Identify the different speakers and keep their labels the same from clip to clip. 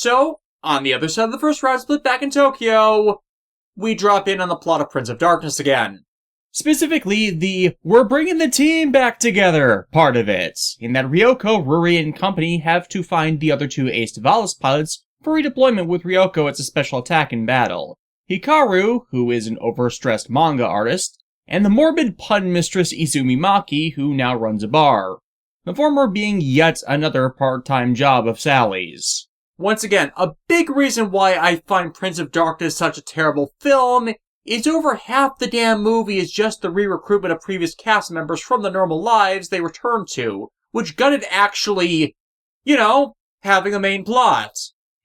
Speaker 1: So, on the other side of the first round split back in Tokyo, we drop in on the plot of Prince of Darkness again.
Speaker 2: Specifically, the "we're bringing the team back together" part of it, in that Ryoko, Ruri, and company have to find the other two Ace Tavalis pilots for redeployment with Ryoko as a special attack in battle. Hikaru, who is an overstressed manga artist, and the morbid pun mistress Izumi Maki, who now runs a bar. The former being yet another part-time job of Sally's.
Speaker 1: Once again, a big reason why I find Prince of Darkness such a terrible film is over half the damn movie is just the re-recruitment of previous cast members from the normal lives they returned to, which gutted actually, having a main plot.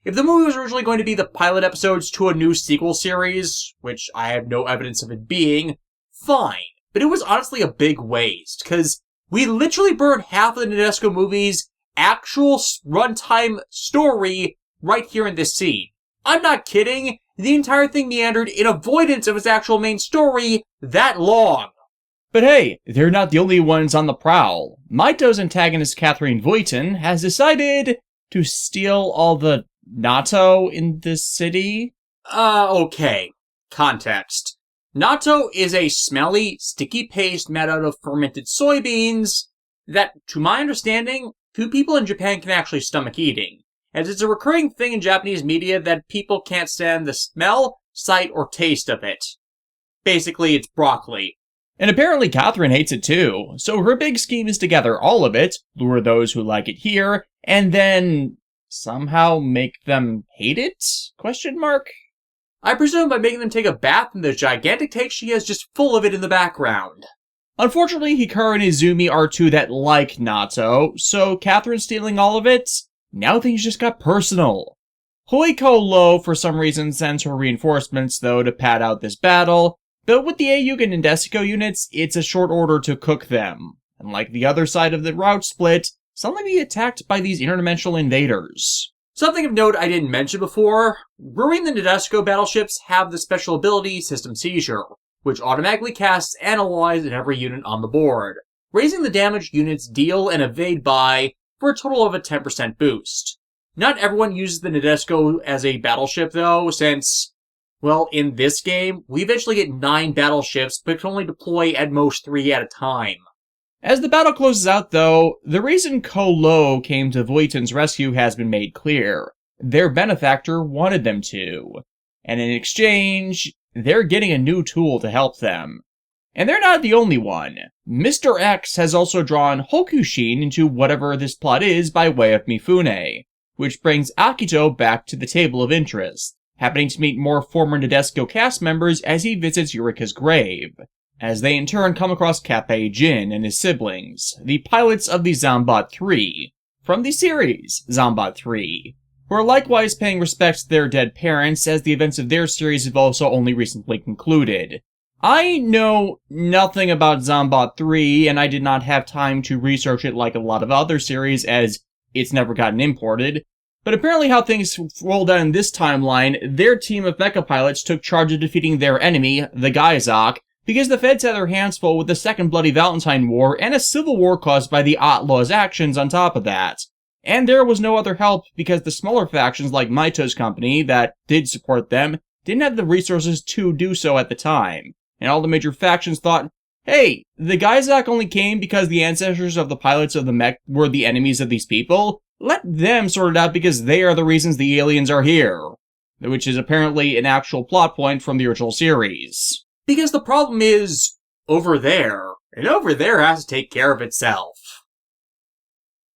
Speaker 1: If the movie was originally going to be the pilot episodes to a new sequel series, which I have no evidence of it being, fine. But it was honestly a big waste, because we literally burned half of the Nadesco movie's actual runtime story right here in this scene. I'm not kidding. The entire thing meandered in avoidance of its actual main story that long.
Speaker 2: But hey, they're not the only ones on the prowl. Maito's antagonist Catherine Voighton has decided to steal all the natto in this city.
Speaker 1: Okay. Context. Natto is a smelly, sticky paste made out of fermented soybeans that, to my understanding, few people in Japan can actually stomach eating, as it's a recurring thing in Japanese media that people can't stand the smell, sight, or taste of it. Basically, it's broccoli.
Speaker 2: And apparently Catherine hates it too, so her big scheme is to gather all of it, lure those who like it here, and then somehow make them hate it? ?
Speaker 1: I presume by making them take a bath in the gigantic tank she has just full of it in the background.
Speaker 2: Unfortunately, Hikaru and Izumi are two that like natto, so Catherine stealing all of it? Now things just got personal. Hoiko Low, for some reason, sends her reinforcements, though, to pad out this battle, but with the Ayuga and Nadesco units, it's a short order to cook them. And like the other side of the route split, suddenly be attacked by these interdimensional invaders.
Speaker 1: Something of note I didn't mention before, Ruri and the Nadesco battleships have the special ability System Seizure, which automatically casts Analyze in every unit on the board, raising the damage units deal and evade by for a total of a 10% boost. Not everyone uses the Nadesco as a battleship though, since, well, in this game, we eventually get 9 battleships, but can only deploy at most 3 at a time.
Speaker 2: As the battle closes out though, the reason Ko-Lo came to Voighton's rescue has been made clear. Their benefactor wanted them to. And in exchange, they're getting a new tool to help them. And they're not the only one. Mr. X has also drawn Hokushin into whatever this plot is by way of Mifune, which brings Akito back to the table of interest, happening to meet more former Nadesco cast members as he visits Eureka's grave, as they in turn come across Kappei Jin and his siblings, the pilots of the Zambot 3, from the series Zambot 3, who are likewise paying respects to their dead parents as the events of their series have also only recently concluded. I know nothing about Zambot 3, and I did not have time to research it like a lot of other series, as it's never gotten imported, but apparently how things rolled out in this timeline, their team of mecha pilots took charge of defeating their enemy, the Gaizak, because the feds had their hands full with the Second Bloody Valentine War and a civil war caused by the Outlaws' actions on top of that. And there was no other help because the smaller factions like Maito's company that did support them didn't have the resources to do so at the time. And all the major factions thought, hey, the Gaizak only came because the ancestors of the pilots of the mech were the enemies of these people. Let them sort it out because they are the reasons the aliens are here. Which is apparently an actual plot point from the original series.
Speaker 1: Because the problem is over there, and over there has to take care of itself.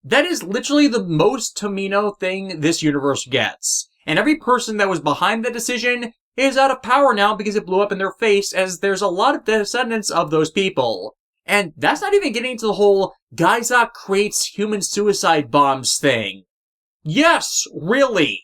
Speaker 1: That is literally the most Tomino thing this universe gets. And every person that was behind that decision is out of power now because it blew up in their face, as there's a lot of descendants of those people. And that's not even getting into the whole Gaizak creates human suicide bombs thing. Yes, really.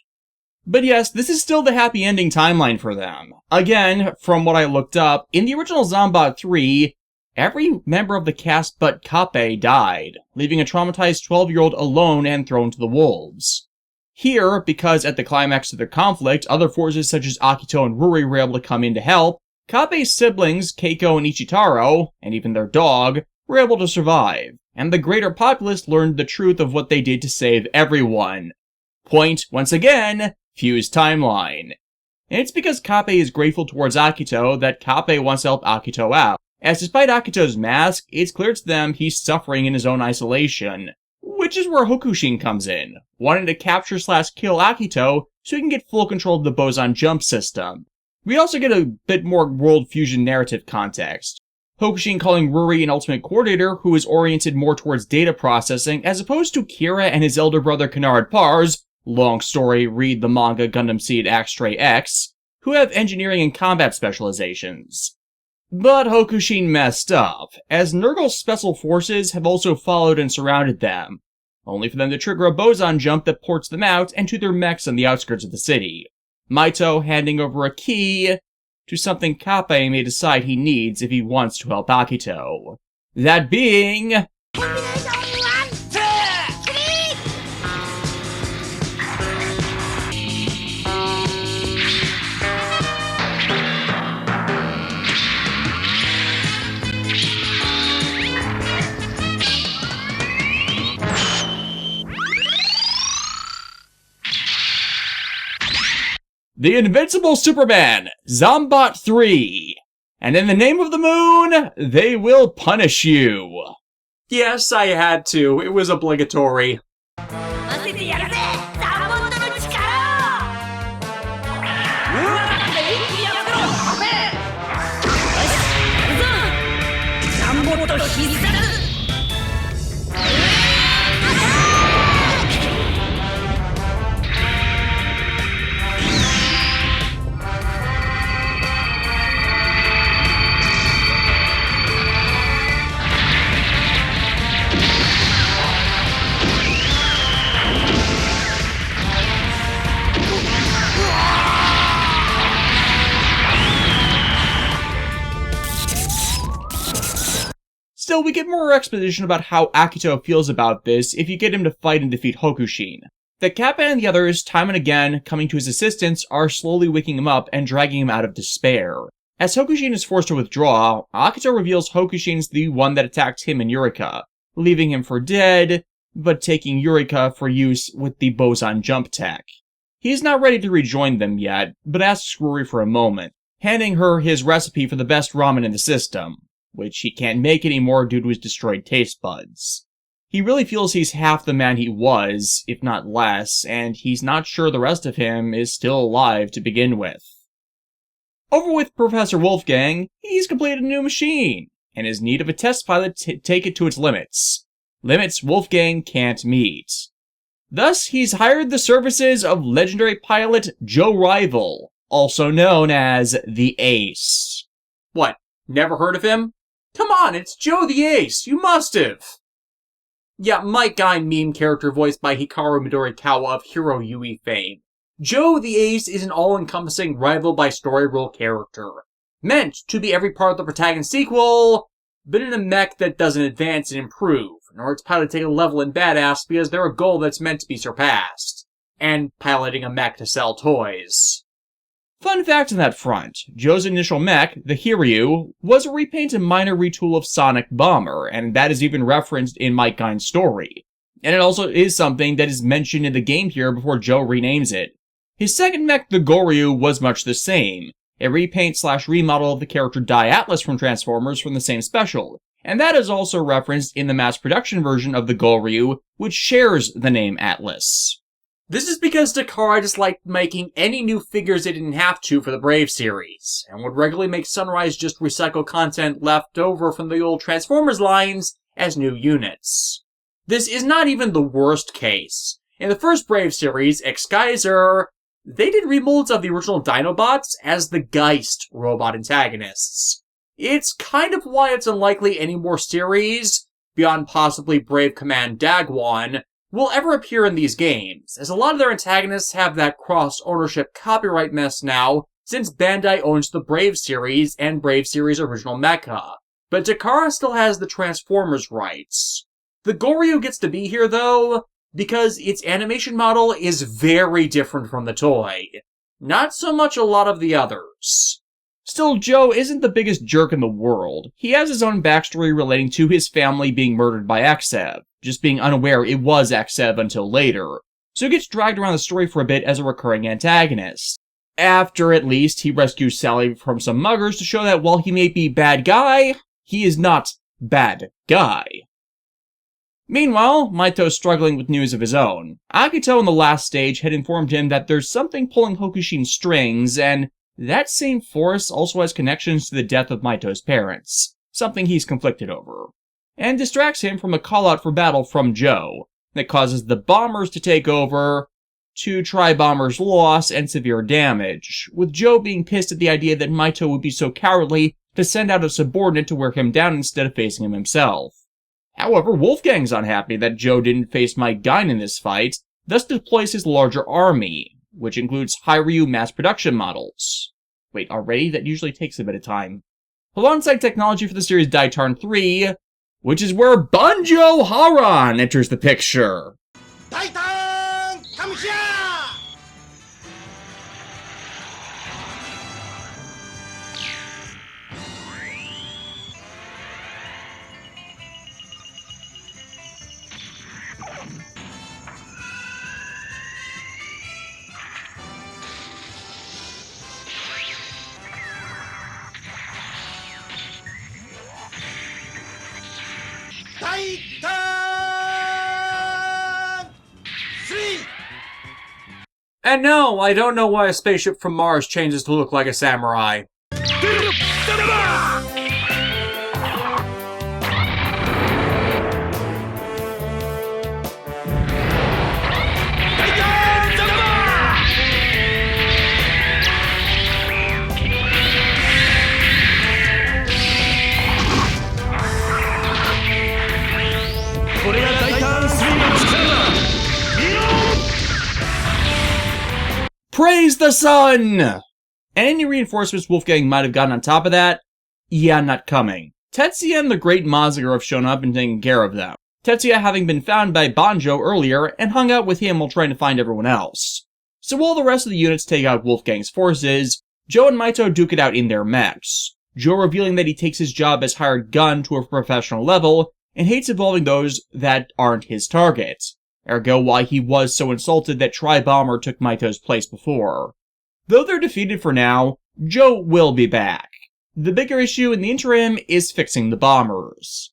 Speaker 2: But yes, this is still the happy ending timeline for them. Again, from what I looked up, in the original Zambot 3, every member of the cast but Kappei died, leaving a traumatized 12-year-old alone and thrown to the wolves. Here, because at the climax of their conflict, other forces such as Akito and Ruri were able to come in to help, Kappei's siblings, Keiko and Ichitaro, and even their dog, were able to survive, and the greater populace learned the truth of what they did to save everyone. Point, once again, fused timeline. And it's because Kappei is grateful towards Akito that Kappei wants to help Akito out, as despite Akito's mask, it's clear to them he's suffering in his own isolation. Which is where Hokushin comes in, wanting to capture/kill Akito so he can get full control of the boson jump system. We also get a bit more world fusion narrative context. Hokushin calling Ruri an ultimate coordinator who is oriented more towards data processing as opposed to Kira and his elder brother Kennard Pars, long story, read the manga Gundam Seed X-Stray X, who have engineering and combat specializations. But Hokushin messed up, as Nurgle's special forces have also followed and surrounded them, only for them to trigger a boson jump that ports them out and to their mechs on the outskirts of the city. Maito handing over a key to something Kappei may decide he needs if he wants to help Akito. That being... The Invincible Superman, Zambot 3. And in the name of the moon, they will punish you.
Speaker 1: Yes, I had to. It was obligatory.
Speaker 2: Still, we get more exposition about how Akito feels about this if you get him to fight and defeat Hokushin. That Kappei and the others, time and again, coming to his assistance, are slowly waking him up and dragging him out of despair. As Hokushin is forced to withdraw, Akito reveals Hokushin's the one that attacked him and Yurika, leaving him for dead, but taking Yurika for use with the boson jump tech. He's not ready to rejoin them yet, but asks Ruri for a moment, handing her his recipe for the best ramen in the system, which he can't make anymore due to his destroyed taste buds. He really feels he's half the man he was, if not less, and he's not sure the rest of him is still alive to begin with. Over with Professor Wolfgang, he's completed a new machine, and is in need of a test pilot to take it to its limits. Limits Wolfgang can't meet. Thus, he's hired the services of legendary pilot Joe Rival, also known as the Ace.
Speaker 1: What, never heard of him? Come on, it's Joe the Ace, you must have! Yeah, Might Gaine meme character voiced by Hikaru Midorikawa of Hero Yui fame. Joe the Ace is an all-encompassing rival by story role character. Meant to be every part of the protagonist sequel, but in a mech that doesn't advance and improve, nor its pilot take a level in badass because they're a goal that's meant to be surpassed. And piloting a mech to sell toys.
Speaker 2: Fun fact on that front, Joe's initial mech, the Hiryu, was a repaint and minor retool of Sonic Bomber, and that is even referenced in Might Gaine's story. And it also is something that is mentioned in the game here before Joe renames it. His second mech, the Goryu, was much the same, a repaint/remodel of the character Dai Atlas from Transformers from the same special, and that is also referenced in the mass production version of the Goryu, which shares the name Atlas.
Speaker 1: This is because Takara disliked making any new figures it didn't have to for the Brave series, and would regularly make Sunrise just recycle content left over from the old Transformers lines as new units. This is not even the worst case. In the first Brave series, X-Geyser, they did remolds of the original Dinobots as the Geist robot antagonists. It's kind of why it's unlikely any more series, beyond possibly Brave Command Dagwon, will ever appear in these games, as a lot of their antagonists have that cross-ownership copyright mess now, since Bandai owns the Brave series and Brave series original mecha. But Takara still has the Transformers rights. The Goryu gets to be here, though, because its animation model is very different from the toy. Not so much a lot of the others.
Speaker 2: Still, Joe isn't the biggest jerk in the world. He has his own backstory relating to his family being murdered by Xev, just being unaware it was Xev until later. so he gets dragged around the story for a bit as a recurring antagonist. After, at least, he rescues Sally from some muggers to show that while he may be bad guy, he is not bad guy. Meanwhile, Maito's struggling with news of his own. Akito in the last stage had informed him that there's something pulling Hokushin's strings, and that same force also has connections to the death of Maito's parents, something he's conflicted over, and distracts him from a call-out for battle from Joe that causes the bombers to take over, to Tri-Bomber's loss and severe damage, with Joe being pissed at the idea that Maito would be so cowardly to send out a subordinate to wear him down instead of facing him himself. However, Wolfgang's unhappy that Joe didn't face Might Gaine in this fight, thus deploys his larger army, which includes Hiryu mass production models. Wait, already? That usually takes a bit of time. Alongside technology for the series Daitarn 3, which is where Banjo Haran enters the picture. Daitarn, come here!
Speaker 1: And no, I don't know why a spaceship from Mars changes to look like a samurai.
Speaker 2: Praise the sun! And any reinforcements Wolfgang might have gotten on top of that? Yeah, not coming. Tetsuya and the Great Mazinger have shown up and taken care of them. Tetsuya having been found by Banjo earlier and hung out with him while trying to find everyone else. So while the rest of the units take out Wolfgang's forces, Joe and Maito duke it out in their mechs. Joe revealing that he takes his job as hired gun to a professional level and hates involving those that aren't his target. Ergo why he was so insulted that Tri-Bomber took Maito's place before. Though they're defeated for now, Joe will be back. The bigger issue in the interim is fixing the bombers.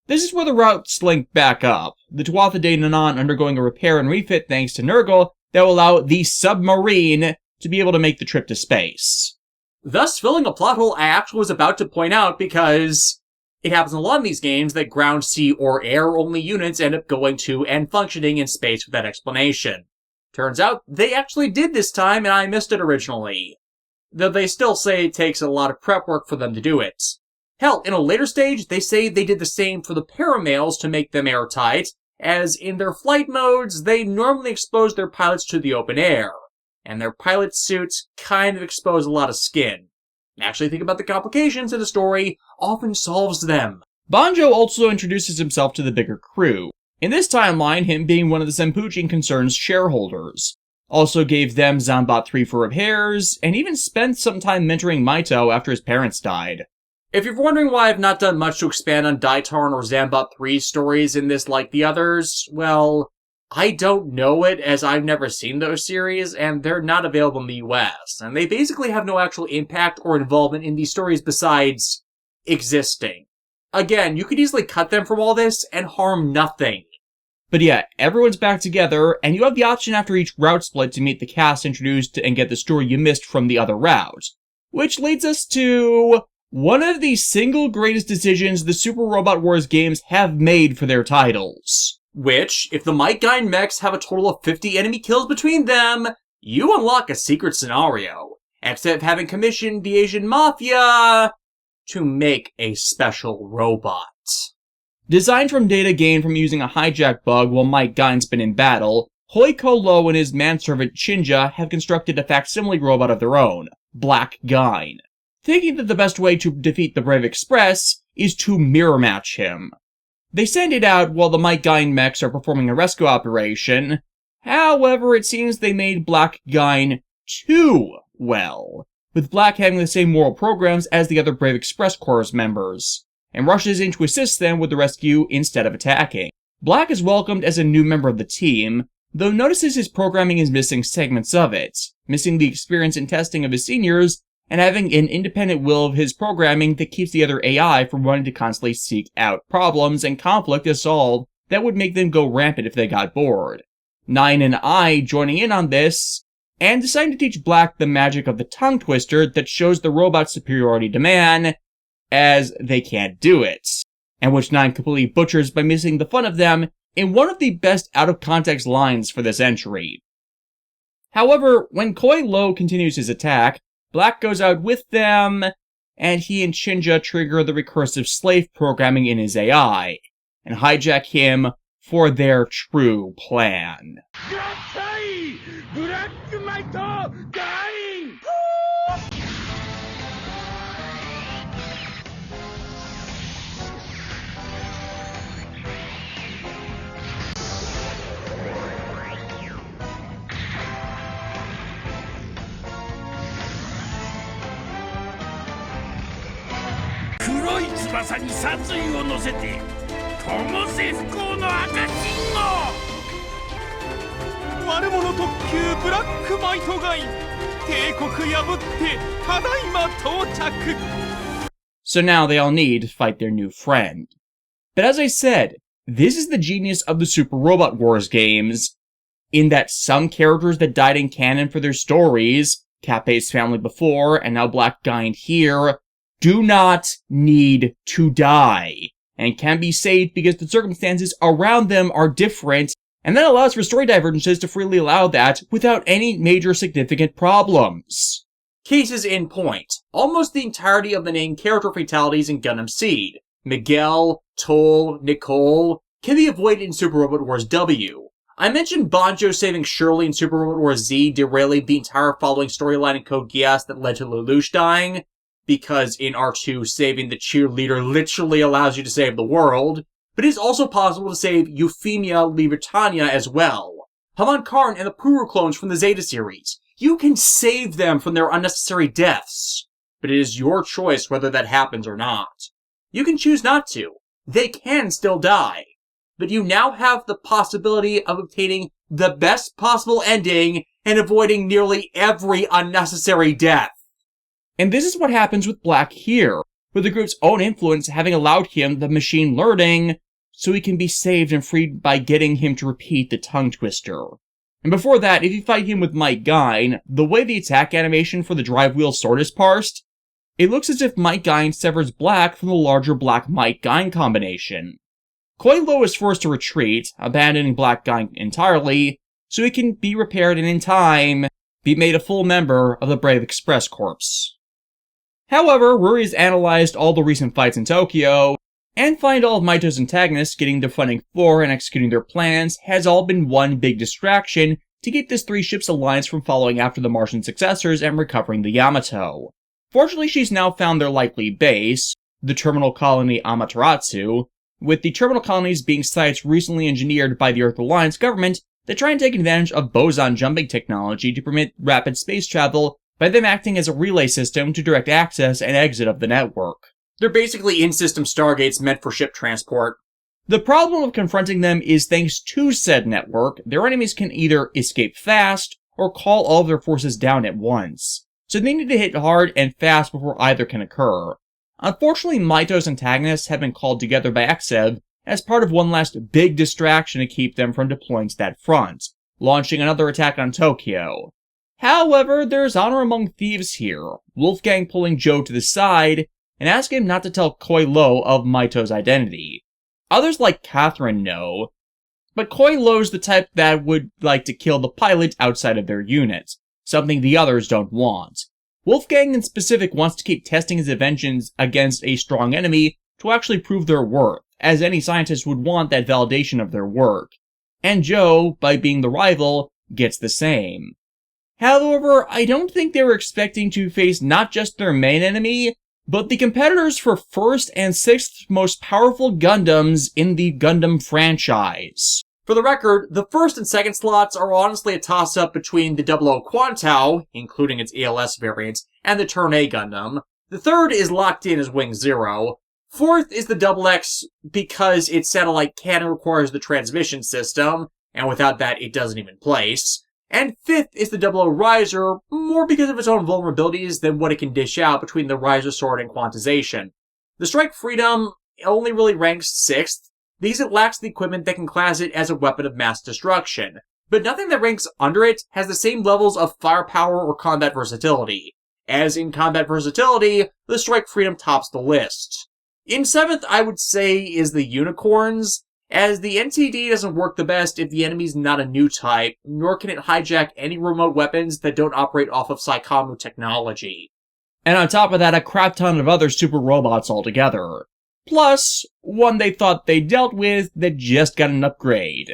Speaker 2: This is where the routes link back up, the Tuatha De Danann undergoing a repair and refit thanks to Nurgle that will allow the submarine to be able to make the trip to space.
Speaker 1: Thus filling a plot hole I actually was about to point out because it happens in a lot of these games that ground, sea, or air-only units end up going to and functioning in space without explanation. Turns out, they actually did this time, and I missed it originally. Though they still say it takes a lot of prep work for them to do it. Hell, in a later stage, they say they did the same for the paramails to make them airtight, as in their flight modes, they normally expose their pilots to the open air, and their pilot suits kind of expose a lot of skin. Actually think about the complications in the story often solves them.
Speaker 2: Banjo also introduces himself to the bigger crew. In this timeline, him being one of the Senpuchin Concern's shareholders. Also gave them Zambot 3 for repairs, and even spent some time mentoring Maito after his parents died.
Speaker 1: If you're wondering why I've not done much to expand on Daitarn or Zambot 3 stories in this like the others, well, I don't know it, as I've never seen those series, and they're not available in the US, and they basically have no actual impact or involvement in these stories besides existing. Again, you could easily cut them from all this and harm nothing.
Speaker 2: But yeah, everyone's back together, and you have the option after each route split to meet the cast introduced and get the story you missed from the other route. Which leads us to one of the single greatest decisions the Super Robot Wars games have made for their titles.
Speaker 1: Which, if the Might Gaine mechs have a total of 50 enemy kills between them, you unlock a secret scenario. Except having commissioned the Asian Mafia to make a special robot.
Speaker 2: Designed from data gained from using a hijack bug while Might Gaine's been in battle, Hoi Ko-Lo and his manservant Shinja have constructed a facsimile robot of their own, Black Gaine, thinking that the best way to defeat the Brave Express is to mirror match him. They send it out while the Might Gaine mechs are performing a rescue operation. However, it seems they made Black Gaine too well, with Black having the same moral programs as the other Brave Express Corps members, and rushes in to assist them with the rescue instead of attacking. Black is welcomed as a new member of the team, though notices his programming is missing segments of it, missing the experience and testing of his seniors, and having an independent will of his programming that keeps the other AI from wanting to constantly seek out problems and conflict to solve that would make them go rampant if they got bored. Nine and I joining in on this, and deciding to teach Black the magic of the tongue twister that shows the robot's superiority to man, as they can't do it, and which Nine completely butchers by missing the fun of them in one of the best out-of-context lines for this entry. However, when Koi Lo continues his attack, Black goes out with them, and he and Shinja trigger the recursive slave programming in his AI, and hijack him for their true plan.
Speaker 3: Black Might Gaine! 黒い翼に殺意を乗せて灯せ不幸の赤信号悪者特急ブラックマイトガイン帝国破ってただいま到着
Speaker 2: So now they all need to fight their new friend. But as I said, this is the genius of the Super Robot Wars games, in that some characters that died in canon for their stories, Kappei's family before, and now Black Gaine here, do not need to die, and can be saved because the circumstances around them are different, and that allows for story divergences to freely allow that without any major significant problems.
Speaker 1: Cases in point. Almost the entirety of the named character fatalities in Gundam Seed, Miguel, Toll, Nicole, can be avoided in Super Robot Wars W. I mentioned Banjo saving Shirley in Super Robot Wars Z, derailing the entire following storyline in Code Geass that led to Lelouch dying, because in R2, saving the cheerleader literally allows you to save the world, but it is also possible to save Euphemia Libertania as well. Haman Karn and the Puru clones from the Zeta series. You can save them from their unnecessary deaths, but it is your choice whether that happens or not. You can choose not to. They can still die. But you now have the possibility of obtaining the best possible ending and avoiding nearly every unnecessary death.
Speaker 2: And this is what happens with Black here, with the group's own influence having allowed him the machine learning, so he can be saved and freed by getting him to repeat the tongue twister. And before that, if you fight him with Might Gaine, the way the attack animation for the drive wheel sword is parsed, it looks as if Might Gaine severs Black from the larger Black Might Gaine combination. Koi Lo is forced to retreat, abandoning Black Gaine entirely, so he can be repaired and in time, be made a full member of the Brave Express Corps. However, Ruri has analyzed all the recent fights in Tokyo, and find all of Maito's antagonists getting their funding for and executing their plans has all been one big distraction to keep this three ships alliance from following after the Martian successors and recovering the Yamato. Fortunately, she's now found their likely base, the terminal colony Amaterasu, with the terminal colonies being sites recently engineered by the Earth Alliance government that try and take advantage of boson jumping technology to permit rapid space travel by them acting as a relay system to direct access and exit of the network.
Speaker 1: They're basically in-system stargates meant for ship transport.
Speaker 2: The problem of confronting them is thanks to said network, their enemies can either escape fast or call all of their forces down at once. So they need to hit hard and fast before either can occur. Unfortunately, Maito's antagonists have been called together by Exev as part of one last big distraction to keep them from deploying to that front, launching another attack on Tokyo. However, there's honor among thieves here, Wolfgang pulling Joe to the side and asking him not to tell Koi Lo of Maito's identity. Others like Catherine know, but Koi Lo's the type that would like to kill the pilot outside of their unit, something the others don't want. Wolfgang in specific wants to keep testing his inventions against a strong enemy to actually prove their worth, as any scientist would want that validation of their work. And Joe, by being the rival, gets the same. However, I don't think they were expecting to face not just their main enemy, but the competitors for first and sixth most powerful Gundams in the Gundam franchise.
Speaker 1: For the record, the first and second slots are honestly a toss-up between the 00 Quantao, including its ELS variant, and the Turn A Gundam. The third is locked in as Wing Zero. Fourth is the XX because its satellite cannon requires the transmission system, and without that it doesn't even place. And fifth is the 00 Riser, more because of its own vulnerabilities than what it can dish out between the Riser Sword and Quantization. The Strike Freedom only really ranks 6th, because it lacks the equipment that can class it as a weapon of mass destruction, but nothing that ranks under it has the same levels of firepower or combat versatility. As in combat versatility, the Strike Freedom tops the list. In 7th, I would say, is the Unicorns, as the NTD doesn't work the best if the enemy's not a new type, nor can it hijack any remote weapons that don't operate off of Psychomu technology.
Speaker 2: And on top of that, a crap ton of other super robots altogether. Plus, one they thought they dealt with that just got an upgrade.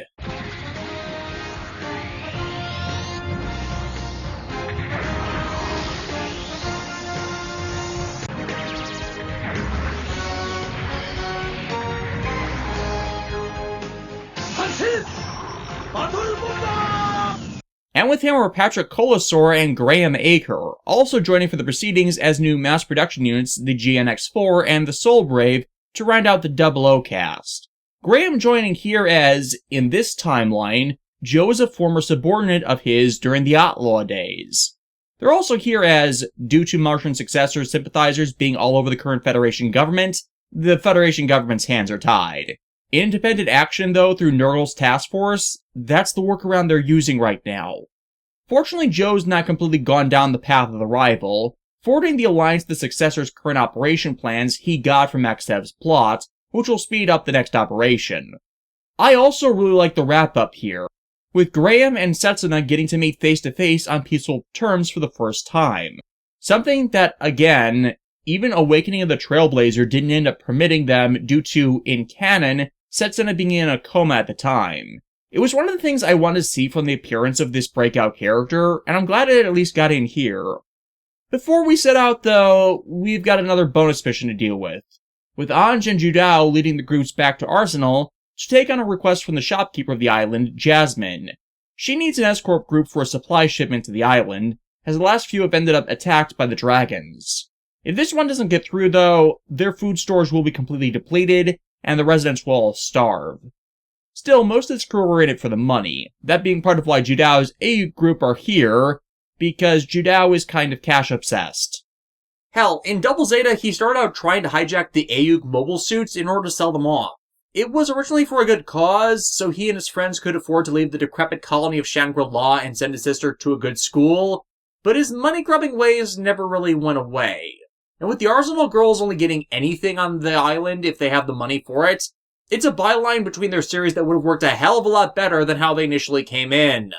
Speaker 2: And with him were Patrick Colasaur and Graham Aker, also joining for the proceedings as new mass production units, the GNX-4 and the Soul Brave, to round out the 00 cast. Graham joining here as, in this timeline, Joe is a former subordinate of his during the Outlaw days. They're also here as, due to Martian Successors sympathizers being all over the current Federation government, the Federation government's hands are tied. Independent action, though, through Nurgle's task force, that's the workaround they're using right now. Fortunately, Joe's not completely gone down the path of the rival, forwarding the Alliance the Successors' current operation plans he got from Maxev's plot, which will speed up the next operation. I also really like the wrap-up here, with Graham and Setsuna getting to meet face-to-face on peaceful terms for the first time. Something that, again, even Awakening of the Trailblazer didn't end up permitting them due to, in canon, Setsuna being in a coma at the time. It was one of the things I wanted to see from the appearance of this breakout character, and I'm glad it at least got in here. Before we set out, though, we've got another bonus mission to deal with Ange and Judao leading the groups back to Arsenal to take on a request from the shopkeeper of the island, Jasmine. She needs an escort group for a supply shipment to the island, as the last few have ended up attacked by the dragons. If this one doesn't get through, though, their food stores will be completely depleted, and the residents will all starve. Still, most of this crew are in it for the money, that being part of why Judao's AU group are here, because Judao is kind of cash-obsessed.
Speaker 1: Hell, in Double Zeta, he started out trying to hijack the AU mobile suits in order to sell them off. It was originally for a good cause, so he and his friends could afford to leave the decrepit colony of Shangri-La and send his sister to a good school, but his money-grubbing ways never really went away. And with the Arsenal girls only getting anything on the island if they have the money for it, it's a byline between their series that would have worked a hell of a lot better than how they initially came in.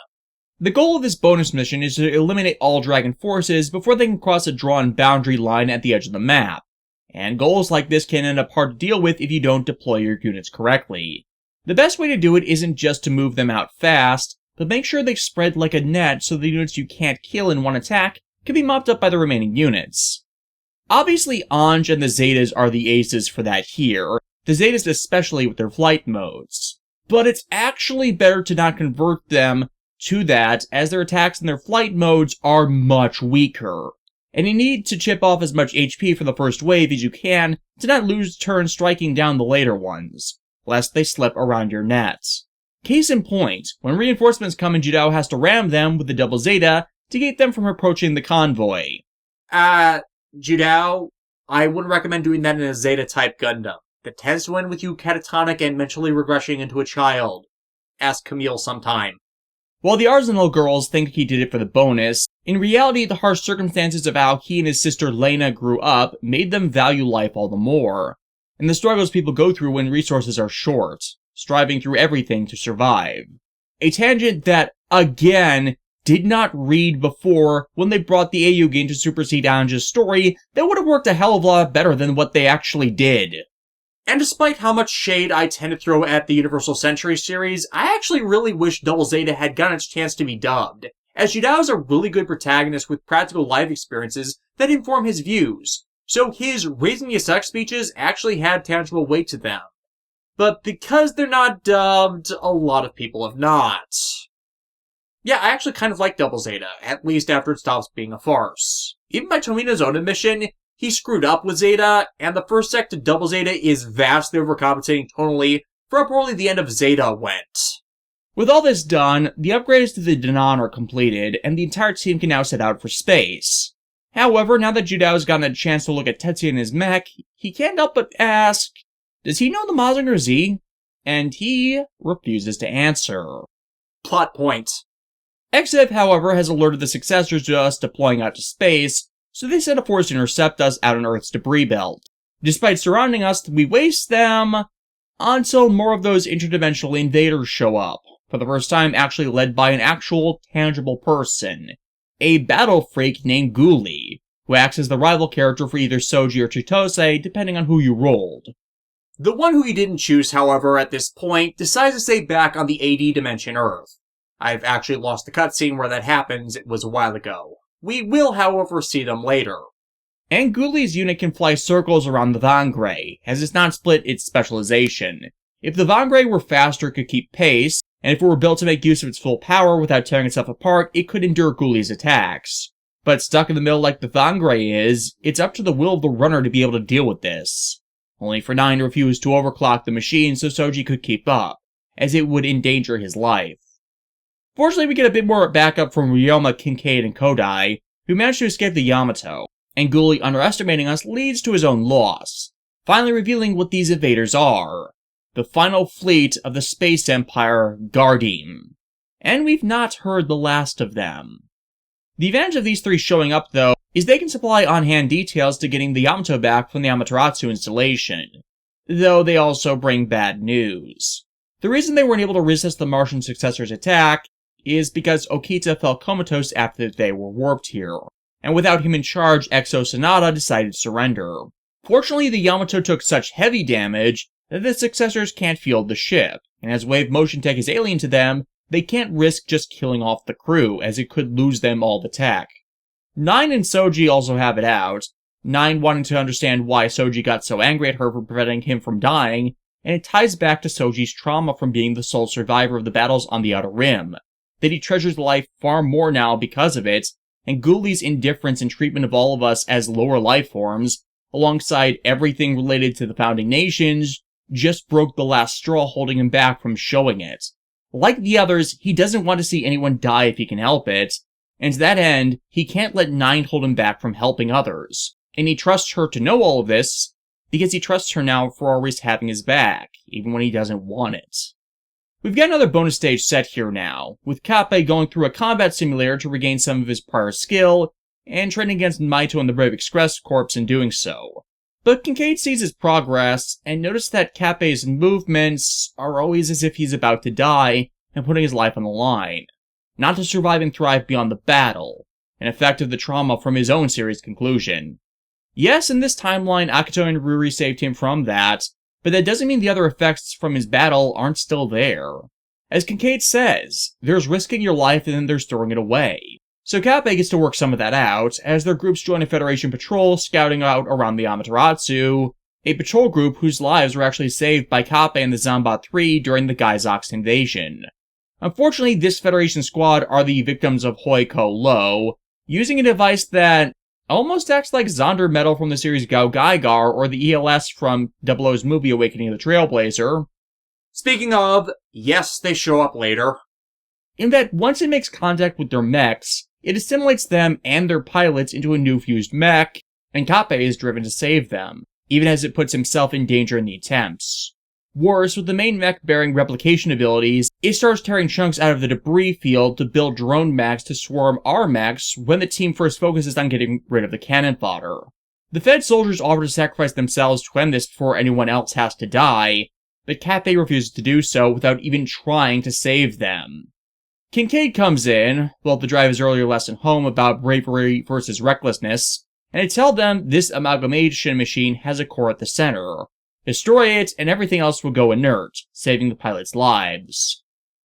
Speaker 2: The goal of this bonus mission is to eliminate all dragon forces before they can cross a drawn boundary line at the edge of the map, and goals like this can end up hard to deal with if you don't deploy your units correctly. The best way to do it isn't just to move them out fast, but make sure they spread like a net so the units you can't kill in one attack can be mopped up by the remaining units. Obviously, Ange and the Zetas are the aces for that here, the Zetas especially with their flight modes. But it's actually better to not convert them to that, as their attacks and their flight modes are much weaker. And you need to chip off as much HP for the first wave as you can to not lose turns striking down the later ones, lest they slip around your nets. Case in point, when reinforcements come and Judao has to ram them with the Double Zeta to keep them from approaching the convoy.
Speaker 1: Judao, I wouldn't recommend doing that in a Zeta-type Gundam. That tends to end with you catatonic and mentally regressing into a child. Ask Camille sometime.
Speaker 2: While the Arsenal girls think he did it for the bonus, in reality the harsh circumstances of how he and his sister Lena grew up made them value life all the more, and the struggles people go through when resources are short, striving through everything to survive. A tangent that, again, did not read before when they brought the AU game to supersede Ange's story that would have worked a hell of a lot better than what they actually did.
Speaker 1: And despite how much shade I tend to throw at the Universal Century series, I actually really wish Double Zeta had gotten its chance to be dubbed, as Judao is a really good protagonist with practical life experiences that inform his views, so his Raising the Sex speeches actually had tangible weight to them. But because they're not dubbed, a lot of people have not. Yeah, I actually kind of like Double Zeta, at least after it stops being a farce. Even by Tomina's own admission, he screwed up with Zeta, and the first sec to Double Zeta is vastly overcompensating tonally for how poorly the end of Zeta went.
Speaker 2: With all this done, the upgrades to the Danan are completed, and the entire team can now set out for space. However, now that Judao's gotten a chance to look at Tetsuya and his mech, he can't help but ask, does he know the Mazinger Z? And he refuses to answer.
Speaker 1: Plot point.
Speaker 2: XF, however, has alerted the Successors to us deploying out to space, so they send a force to intercept us out on Earth's debris belt. Despite surrounding us, we waste them until more of those interdimensional invaders show up, for the first time actually led by an actual, tangible person, a battle freak named Ghoulie, who acts as the rival character for either Soji or Chitose, depending on who you rolled.
Speaker 1: The one who he didn't choose, however, at this point, decides to stay back on the AD dimension Earth. I've actually lost the cutscene where that happens, it was a while ago. We will, however, see them later.
Speaker 2: And Ghoulie's unit can fly circles around the Vangre, as it's not split its specialization. If the Vangre were faster, it could keep pace, and if it were built to make use of its full power without tearing itself apart, it could endure Ghoulie's attacks. But stuck in the middle like the Vangre is, it's up to the will of the runner to be able to deal with this. Only for 9 to refuse to overclock the machine so Soji could keep up, as it would endanger his life. Fortunately, we get a bit more backup from Ryoma, Kincaid, and Kodai, who managed to escape the Yamato, and Ghoulie underestimating us leads to his own loss, finally revealing what these invaders are. The final fleet of the Space Empire Gardim. And we've not heard the last of them. The advantage of these three showing up, though, is they can supply on-hand details to getting the Yamato back from the Amaterasu installation, though they also bring bad news. The reason they weren't able to resist the Martian Successors' attack is because Okita fell comatose after they were warped here, and without him in charge, Exo Sonata decided to surrender. Fortunately, the Yamato took such heavy damage that the Successors can't field the ship, and as wave motion tech is alien to them, they can't risk just killing off the crew, as it could lose them all the tech. 9 and Soji also have it out, 9 wanting to understand why Soji got so angry at her for preventing him from dying, and it ties back to Soji's trauma from being the sole survivor of the battles on the Outer Rim, that he treasures life far more now because of it, and Ghoulie's indifference and treatment of all of us as lower life forms, alongside everything related to the founding nations, just broke the last straw holding him back from showing it. Like the others, he doesn't want to see anyone die if he can help it, and to that end, he can't let 9 hold him back from helping others. And he trusts her to know all of this, because he trusts her now for always having his back, even when he doesn't want it. We've got another bonus stage set here now, with Kappei going through a combat simulator to regain some of his prior skill, and training against Maito and the Brave Express Corps in doing so. But Kincaid sees his progress, and notices that Kappei's movements are always as if he's about to die, and putting his life on the line. Not to survive and thrive beyond the battle, an effect of the trauma from his own series conclusion. Yes, in this timeline, Akito and Ruri saved him from that, but that doesn't mean the other effects from his battle aren't still there. As Kincaid says, there's risking your life and then there's throwing it away. So Kappei gets to work some of that out, as their groups join a Federation patrol scouting out around the Amaterasu, a patrol group whose lives were actually saved by Kappei and the Zambot 3 during the Gaizox invasion. Unfortunately, this Federation squad are the victims of Hoiko Lo, using a device that almost acts like Zonder Metal from the series Gao Gaigar or the ELS from 00's movie Awakening of the Trailblazer.
Speaker 1: Speaking of, yes, they show up later.
Speaker 2: In that once it makes contact with their mechs, it assimilates them and their pilots into a new fused mech, and Kappei is driven to save them, even as it puts himself in danger in the attempts. Worse, with the main mech bearing replication abilities, it starts tearing chunks out of the debris field to build drone mechs to swarm our mechs when the team first focuses on getting rid of the cannon fodder. The Fed soldiers offer to sacrifice themselves to end this before anyone else has to die, but Kappei refuses to do so without even trying to save them. Kincaid comes in, to drive his earlier lesson home about bravery versus recklessness, and to tell them this amalgamation machine has a core at the center. Destroy it, and everything else will go inert, saving the pilots' lives.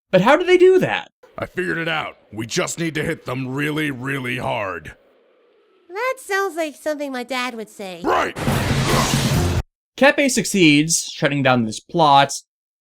Speaker 2: But how do they do that?
Speaker 3: I figured it out. We just need to hit them really, really hard.
Speaker 4: That sounds like something my dad would say.
Speaker 3: Right!
Speaker 2: Kappei succeeds, shutting down this plot,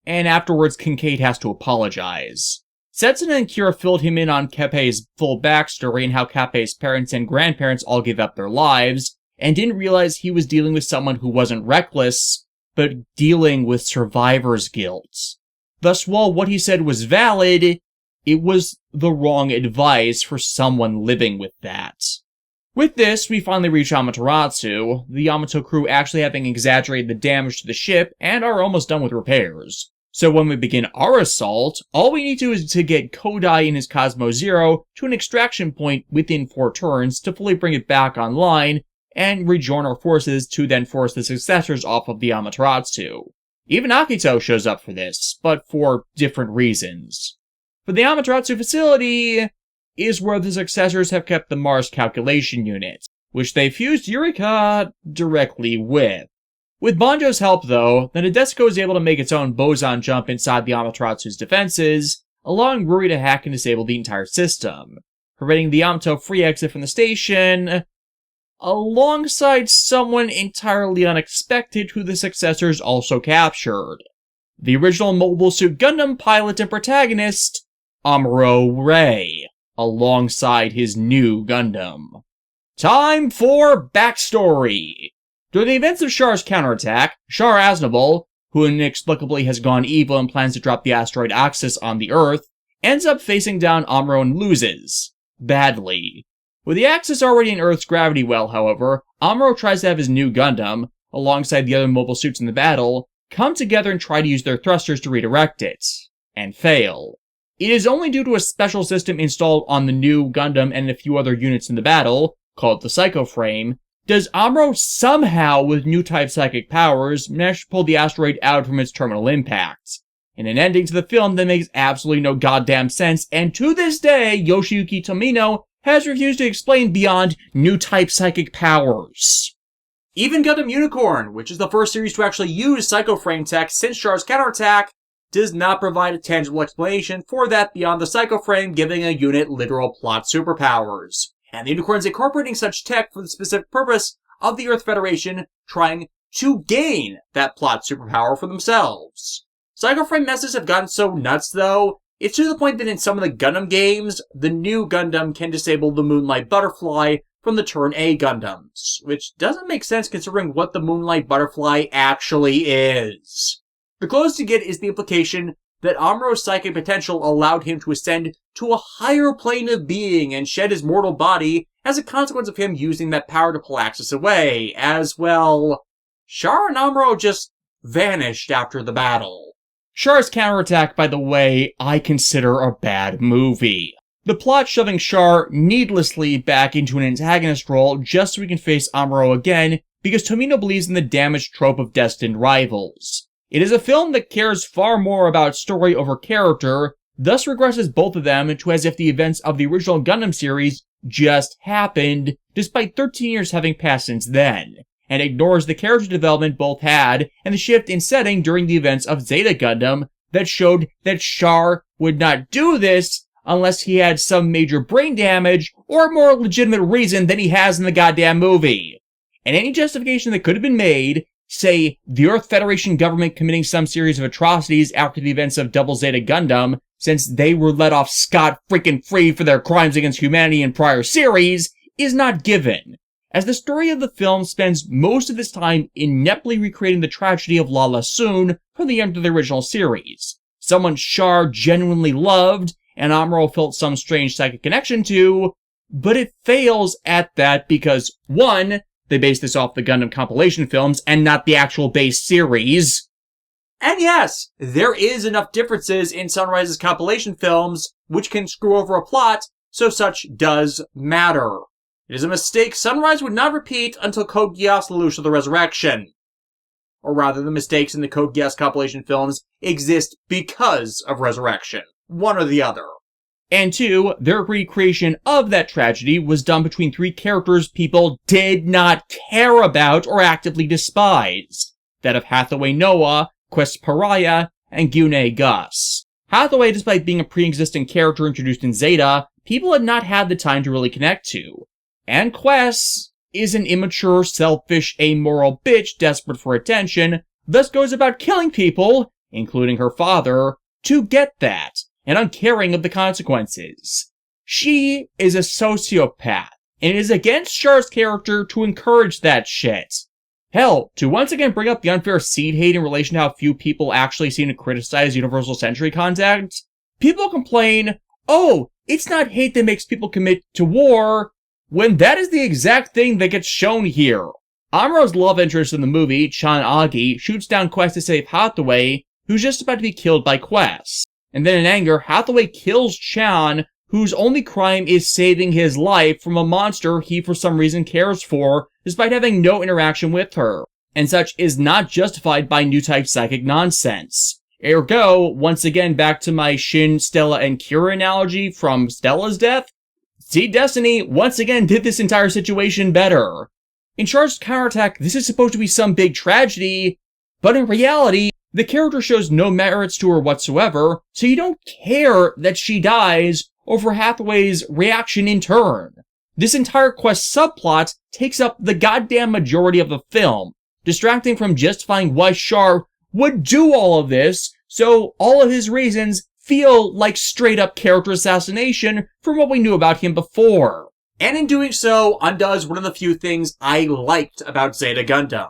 Speaker 2: and afterwards Kincaid has to apologize. Setsuna and Kira filled him in on Kappei's full backstory and how Kappei's parents and grandparents all gave up their lives, and didn't realize he was dealing with someone who wasn't reckless, but dealing with survivor's guilt. Thus, while what he said was valid, it was the wrong advice for someone living with that. With this, we finally reach Amaterasu, the Yamato crew actually having exaggerated the damage to the ship and are almost done with repairs. So when we begin our assault, all we need to do is to get Kodai and his Cosmo Zero to an extraction point within 4 turns to fully bring it back online, and rejoin our forces to then force the Successors off of the Amaterasu. Even Akito shows up for this, but for different reasons. For the Amaterasu facility is where the Successors have kept the Mars calculation unit, which they fused Eureka directly with. With Banjo's help, though, the Nadesico is able to make its own boson jump inside the Amaterasu's defenses, allowing Ruri to hack and disable the entire system, preventing the Yamato free exit from the station, alongside someone entirely unexpected who the Successors also captured. The original Mobile Suit Gundam pilot and protagonist, Amuro Ray, alongside his new Gundam. Time for backstory! During the events of Char's counterattack, Char Aznable, who inexplicably has gone evil and plans to drop the asteroid Axis on the Earth, ends up facing down Amuro and loses. Badly. With the Axis already in Earth's gravity well, however, Amuro tries to have his new Gundam, alongside the other mobile suits in the battle, come together and try to use their thrusters to redirect it, and fail. It is only due to a special system installed on the new Gundam and a few other units in the battle, called the Psycho Frame, does Amuro somehow, with new type psychic powers, manage to pull the asteroid out from its terminal impact. In an ending to the film that makes absolutely no goddamn sense, and to this day, Yoshiyuki Tomino has refused to explain beyond new type psychic powers.
Speaker 1: Even Gundam Unicorn, which is the first series to actually use Psycho Frame tech since Char's counterattack, does not provide a tangible explanation for that beyond the Psycho Frame giving a unit literal plot superpowers. And the Unicorns incorporating such tech for the specific purpose of the Earth Federation trying to gain that plot superpower for themselves. Psycho Frame messes have gotten so nuts, though, it's to the point that in some of the Gundam games, the new Gundam can disable the Moonlight Butterfly from the Turn A Gundams, which doesn't make sense considering what the Moonlight Butterfly actually is. The closest you get is the implication that Amuro's psychic potential allowed him to ascend to a higher plane of being and shed his mortal body as a consequence of him using that power to pull Axis away, as well. Char and Amuro just vanished after the battle.
Speaker 2: Char's counterattack, by the way, I consider a bad movie. The plot shoving Char needlessly back into an antagonist role just so he can face Amuro again because Tomino believes in the damaged trope of destined rivals. It is a film that cares far more about story over character, thus regresses both of them to as if the events of the original Gundam series just happened, despite 13 years having passed since then, and ignores the character development both had and the shift in setting during the events of Zeta Gundam that showed that Char would not do this unless he had some major brain damage or more legitimate reason than he has in the goddamn movie. And any justification that could have been made, say, the Earth Federation government committing some series of atrocities after the events of Double Zeta Gundam, since they were let off scot-freaking-free for their crimes against humanity in prior series, is not given, as the story of the film spends most of its time ineptly recreating the tragedy of Lala Soon from the end of the original series, someone Char genuinely loved and Amuro felt some strange psychic connection to, but it fails at that because, 1, they base this off the Gundam compilation films and not the actual base series.
Speaker 1: And yes, there is enough differences in Sunrise's compilation films which can screw over a plot, so such does matter. It is a mistake Sunrise would not repeat until Code Geass Lelouch the Resurrection. Or rather, the mistakes in the Code Geass compilation films exist because of Resurrection. One or the other.
Speaker 2: And 2, their recreation of that tragedy was done between 3 characters people did not care about or actively despise. That of Hathaway Noah, Quest Pariah, and Gyune Gus. Hathaway, despite being a pre-existing character introduced in Zeta, people had not had the time to really connect to. And Quest is an immature, selfish, amoral bitch desperate for attention, thus goes about killing people, including her father, to get that, and uncaring of the consequences. She is a sociopath, and it is against Char's character to encourage that shit. Hell, to once again bring up the unfair seed hate in relation to how few people actually seem to criticize Universal Century content, people complain, oh, it's not hate that makes people commit to war, when that is the exact thing that gets shown here. Amuro's love interest in the movie, Chan Agi, shoots down Quest to save Hathaway, who's just about to be killed by Quest. And then in anger, Hathaway kills Chan, whose only crime is saving his life from a monster he for some reason cares for, despite having no interaction with her. And such is not justified by new type psychic nonsense. Ergo, once again back to my Shin, Stella, and Kira analogy from Stella's death, Seed Destiny once again did this entire situation better. In Charged Counterattack, this is supposed to be some big tragedy, but in reality, the character shows no merits to her whatsoever, so you don't care that she dies over Hathaway's reaction in turn. This entire Quest subplot takes up the goddamn majority of the film, distracting from justifying why Char would do all of this, so all of his reasons feel like straight-up character assassination from what we knew about him before.
Speaker 1: And in doing so, undoes one of the few things I liked about Zeta Gundam.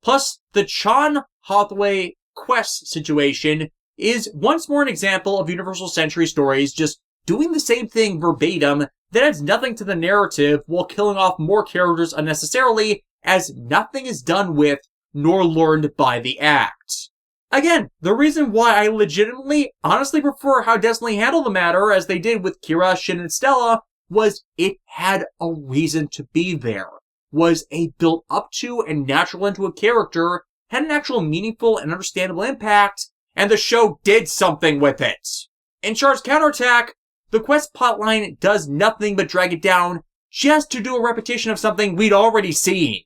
Speaker 1: Plus, the Chan Hathaway Quest situation is once more an example of Universal Century stories just doing the same thing verbatim that adds nothing to the narrative while killing off more characters unnecessarily, as nothing is done with nor learned by the act. Again, the reason why I legitimately, honestly prefer how Destiny handled the matter as they did with Kira, Shin, and Stella was it had a reason to be there, was a built up to and natural into a character, had an actual meaningful and understandable impact, and the show did something with it. In Char's Counterattack, the Quest plotline does nothing but drag it down just to do a repetition of something we'd already seen.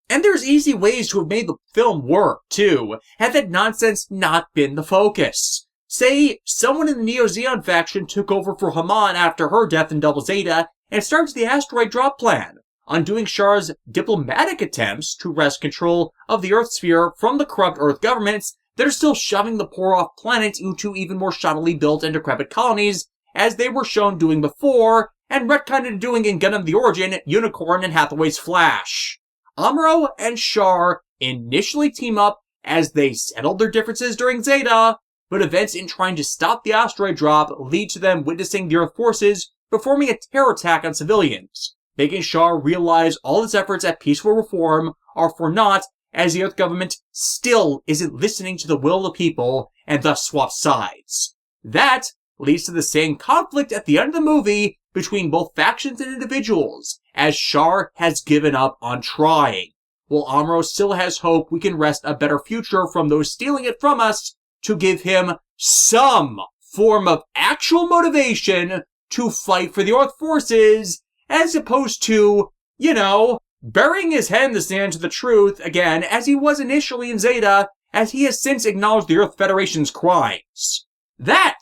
Speaker 1: And there's easy ways to have made the film work, too, had that nonsense not been the focus. Say, someone in the Neo-Zeon faction took over for Haman after her death in Double Zeta and starts the asteroid drop plan, undoing Char's diplomatic attempts to wrest control of the Earth sphere from the corrupt Earth governments that are still shoving the poor-off planets into even more shoddily built and decrepit colonies, as they were shown doing before, and retconned doing in Gundam The Origin, Unicorn, and Hathaway's Flash. Amuro and Char initially team up as they settled their differences during Zeta, but events in trying to stop the asteroid drop lead to them witnessing the Earth forces performing a terror attack on civilians, making Char realize all his efforts at peaceful reform are for naught, as the Earth government still isn't listening to the will of the people and thus swaps sides. That leads to the same conflict at the end of the movie between both factions and individuals, as Char has given up on trying, while Amuro still has hope we can wrest a better future from those stealing it from us to give him some form of actual motivation to fight for the Earth forces, as opposed to, burying his head in the sand to the truth again, as he was initially in Zeta, as he has since acknowledged the Earth Federation's crimes. That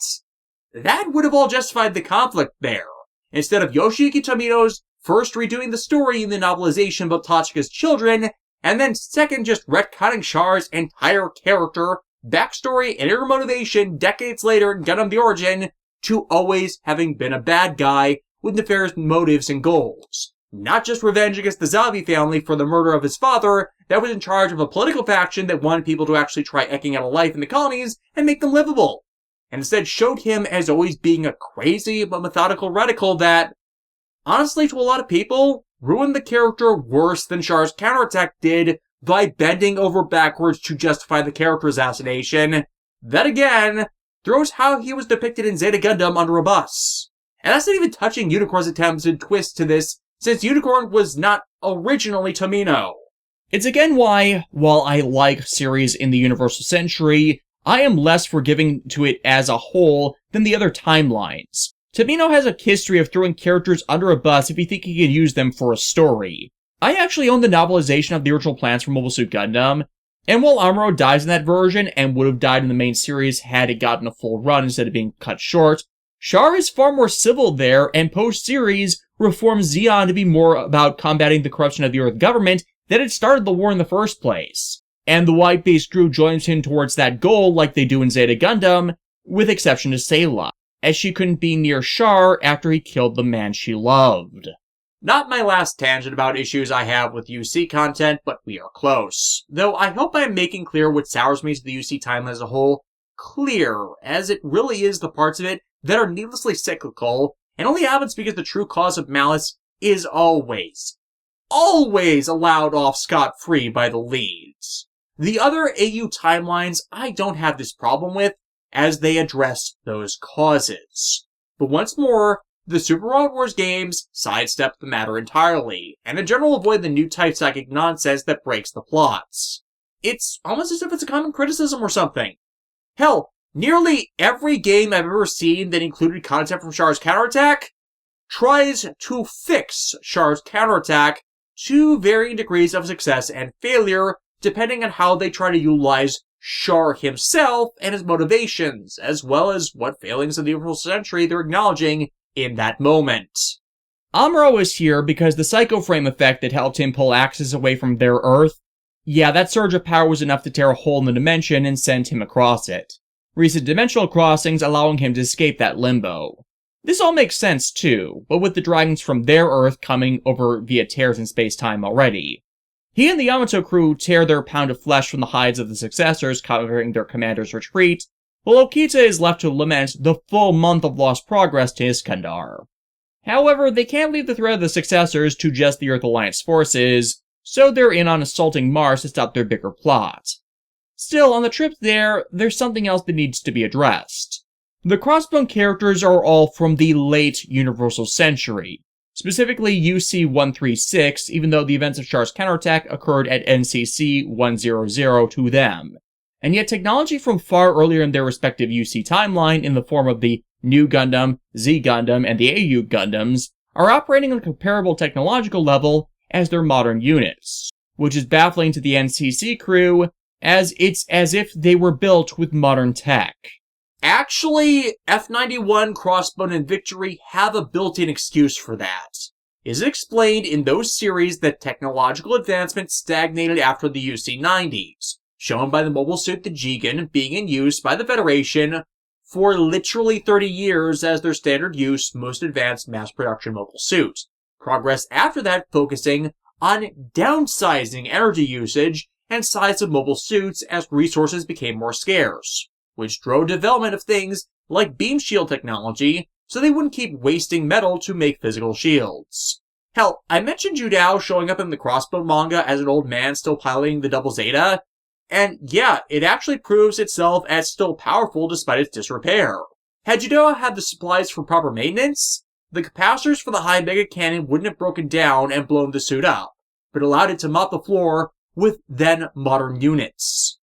Speaker 1: would have all justified the conflict there, instead of Yoshiyuki Tomino's first redoing the story in the novelization about Tachika's children, and then second just retconning Char's entire character, backstory, and inner motivation decades later in Gundam The Origin to always having been a bad guy with nefarious motives and goals. Not just revenge against the Zabi family for the murder of his father that was in charge of a political faction that wanted people to actually try eking out a life in the colonies and make them livable, and instead showed him as always being a crazy but methodical radical that, honestly to a lot of people, ruined the character worse than Char's Counterattack did by bending over backwards to justify the character assassination. That again throws how he was depicted in Zeta Gundam under a bus. And that's not even touching Unicorn's attempted twist to this, since Unicorn was not originally Tomino.
Speaker 2: It's again why, while I like series in the Universal Century, I am less forgiving to it as a whole than the other timelines. Tomino has a history of throwing characters under a bus if you think he can use them for a story. I actually own the novelization of the original plans for Mobile Suit Gundam, and while Amuro dies in that version and would have died in the main series had it gotten a full run instead of being cut short, Char is far more civil there, and post-series reforms Zeon to be more about combating the corruption of the Earth government that had started the war in the first place. And the white-based crew joins him towards that goal like they do in Zeta Gundam, with exception to Sayla, as she couldn't be near Char after he killed the man she loved.
Speaker 1: Not my last tangent about issues I have with UC content, but we are close. Though I hope I am making clear what sours me to the UC timeline as a whole clear, as it really is the parts of it that are needlessly cyclical, and only happens because the true cause of malice is always allowed off scot-free by the leads. The other AU timelines I don't have this problem with, as they address those causes. But once more, the Super Robot Wars games sidestep the matter entirely, and in general avoid the new type psychic nonsense that breaks the plots. It's almost as if it's a common criticism or something. Hell, nearly every game I've ever seen that included content from Char's Counterattack tries to fix Char's Counterattack to varying degrees of success and failure, depending on how they try to utilize Char himself and his motivations, as well as what failings of the Universal Century they're acknowledging in that moment.
Speaker 2: Amuro is here because the Psycho Frame effect that helped him pull Axis away from their Earth, yeah, that surge of power was enough to tear a hole in the dimension and send him across it. Recent dimensional crossings allowing him to escape that limbo. This all makes sense too, but with the dragons from their Earth coming over via tears in space-time already. He and the Yamato crew tear their pound of flesh from the hides of the Successors, covering their commander's retreat, while Akito is left to lament the full month of lost progress to Iskandar. However, they can't leave the threat of the Successors to just the Earth Alliance forces, so they're in on assaulting Mars to stop their bigger plot. Still, on the trip there's something else that needs to be addressed. The Crossbone characters are all from the late Universal Century, specifically UC-136, even though the events of Char's Counterattack occurred at NCC-100 to them. And yet technology from far earlier in their respective UC timeline, in the form of the New Gundam, Z Gundam, and the AU Gundams, are operating on a comparable technological level as their modern units, which is baffling to the NCC crew, as it's as if they were built with modern tech.
Speaker 1: Actually, F-91, Crossbone, and Victory have a built-in excuse for that. It is explained in those series that technological advancement stagnated after the UC-90s, shown by the mobile suit the Jigen being in use by the Federation for literally 30 years as their standard use, most advanced mass production mobile suit. Progress after that focusing on downsizing energy usage and size of mobile suits as resources became more scarce, which drove development of things like beam shield technology so they wouldn't keep wasting metal to make physical shields. Hell, I mentioned Judao showing up in the Crossbone manga as an old man still piloting the Double Zeta, and yeah, it actually proves itself as still powerful despite its disrepair. Had Judao had the supplies for proper maintenance, the capacitors for the high mega cannon wouldn't have broken down and blown the suit up, but allowed it to mop the floor with then modern units.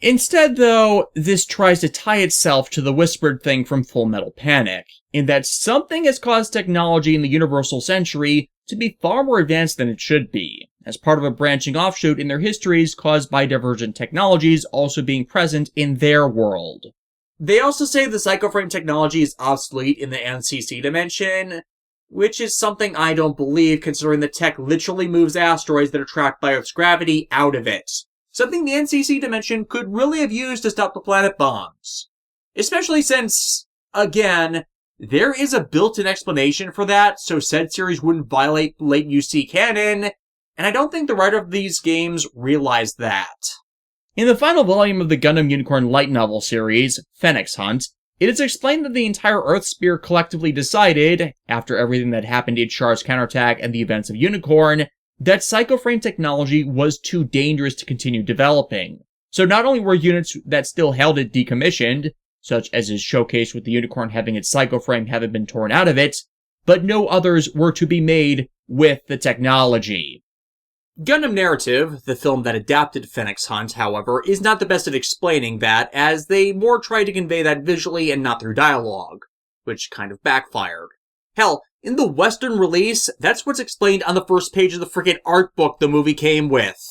Speaker 2: Instead, though, this tries to tie itself to the whispered thing from Full Metal Panic, in that something has caused technology in the Universal Century to be far more advanced than it should be, as part of a branching offshoot in their histories caused by divergent technologies also being present in their world.
Speaker 1: They also say the Psychoframe technology is obsolete in the NCC dimension, which is something I don't believe considering the tech literally moves asteroids that are trapped by Earth's gravity out of it. Something the NCC dimension could really have used to stop the planet bombs. Especially since, again, there is a built-in explanation for that, so said series wouldn't violate late UC canon, and I don't think the writer of these games realized that.
Speaker 2: In the final volume of the Gundam Unicorn light novel series, Phoenix Hunt, it is explained that the entire Earth Sphere collectively decided, after everything that happened in Char's Counterattack and the events of Unicorn, that Psychoframe technology was too dangerous to continue developing. So not only were units that still held it decommissioned, such as is showcased with the Unicorn having its Psychoframe having been torn out of it, but no others were to be made with the technology.
Speaker 1: Gundam Narrative, the film that adapted Phoenix Hunt, however, is not the best at explaining that, as they more tried to convey that visually and not through dialogue, which kind of backfired. Hell, in the Western release, that's what's explained on the first page of the frickin' art book the movie came with.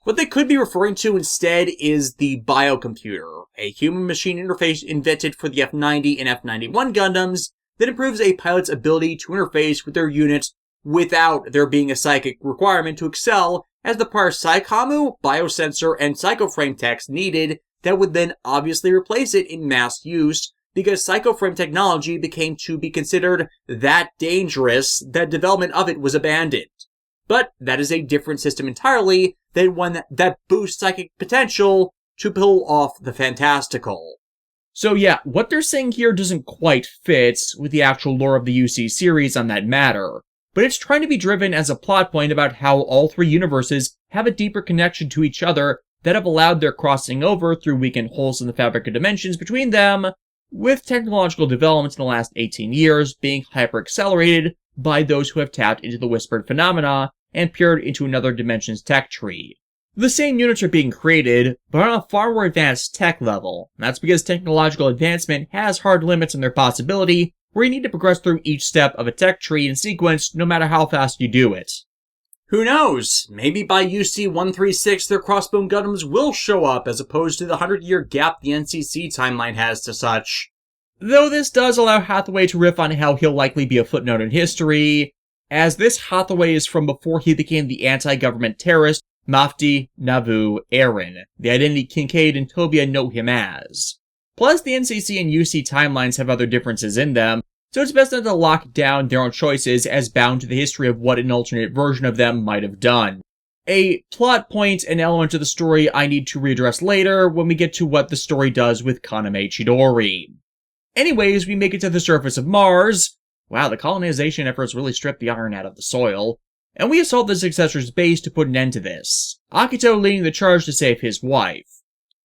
Speaker 1: What they could be referring to instead is the biocomputer, a human-machine interface invented for the F-90 and F-91 Gundams that improves a pilot's ability to interface with their units without there being a psychic requirement to excel, as the prior Psychomu, biosensor, and Psychoframe techs needed that would then obviously replace it in mass use because psychoframe technology became to be considered that dangerous that development of it was abandoned. But that is a different system entirely than one that boosts psychic potential to pull off the fantastical.
Speaker 2: So yeah, what they're saying here doesn't quite fit with the actual lore of the UC series on that matter, but it's trying to be driven as a plot point about how all three universes have a deeper connection to each other that have allowed their crossing over through weakened holes in the fabric of dimensions between them, with technological developments in the last 18 years being hyper-accelerated by those who have tapped into the whispered phenomena and peered into another dimension's tech tree. The same units are being created, but on a far more advanced tech level. That's because technological advancement has hard limits on their possibility, where you need to progress through each step of a tech tree in sequence no matter how fast you do it.
Speaker 1: Who knows? Maybe by UC-136 their crossbone Gundams will show up as opposed to the 100-year gap the NCC timeline has to such.
Speaker 2: Though this does allow Hathaway to riff on how he'll likely be a footnote in history, as this Hathaway is from before he became the anti-government terrorist Mafdi Navu Aaron, the identity Kincaid and Tobia know him as. Plus, the NCC and UC timelines have other differences in them, so it's best not to lock down their own choices as bound to the history of what an alternate version of them might have done. A plot point and element of the story I need to readdress later when we get to what the story does with Kaname Chidori. Anyways, we make it to the surface of Mars. Wow, the colonization efforts really stripped the iron out of the soil. And we assault the Successors' base to put an end to this, Akito leading the charge to save his wife.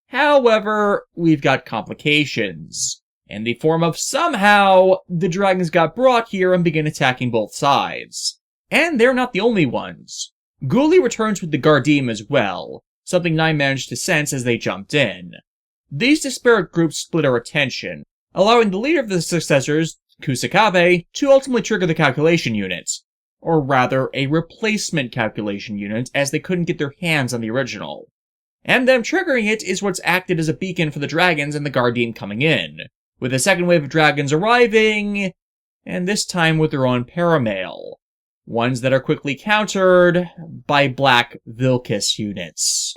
Speaker 2: However, we've got complications, in the form of somehow the dragons got brought here and begin attacking both sides. And they're not the only ones. Ghoulie returns with the Gardim as well, something Nine managed to sense as they jumped in. These disparate groups split our attention, allowing the leader of the Successors, Kusakabe, to ultimately trigger the calculation unit. Or rather, a replacement calculation unit, as they couldn't get their hands on the original. And them triggering it is what's acted as a beacon for the dragons and the Gardim coming in, with a second wave of dragons arriving, and this time with their own paramail. Ones that are quickly countered by black Vilkis units.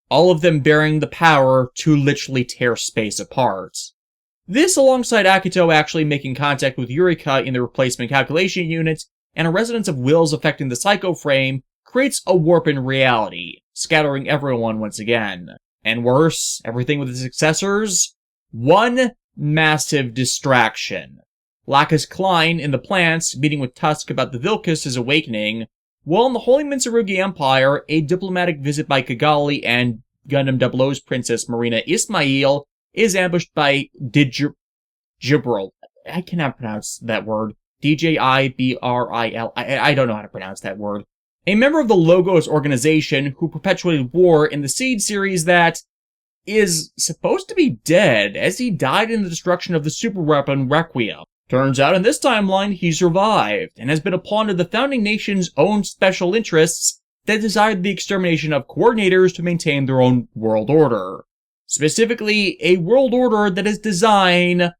Speaker 2: All of them bearing the power to literally tear space apart. This alongside Akito actually making contact with Eureka in the replacement calculation unit, and a resonance of wills affecting the psycho frame, creates a warp in reality, scattering everyone once again. And worse, everything with the Successors? One massive distraction. Lacus Klein in the plants, meeting with Tusk about the Vilkis' awakening, while in the Holy Minsarugi Empire, a diplomatic visit by Kigali and Gundam 00's Princess Marina Ismail is ambushed by Dibril. I cannot pronounce that word. Djibril. I don't know how to pronounce that word. A member of the Logos organization who perpetuated war in the Seed series that is supposed to be dead, as he died in the destruction of the superweapon Requiem. Turns out in this timeline, he survived, and has been a pawn of the founding nation's own special interests that desired the extermination of coordinators to maintain their own world order. Specifically, a world order that is design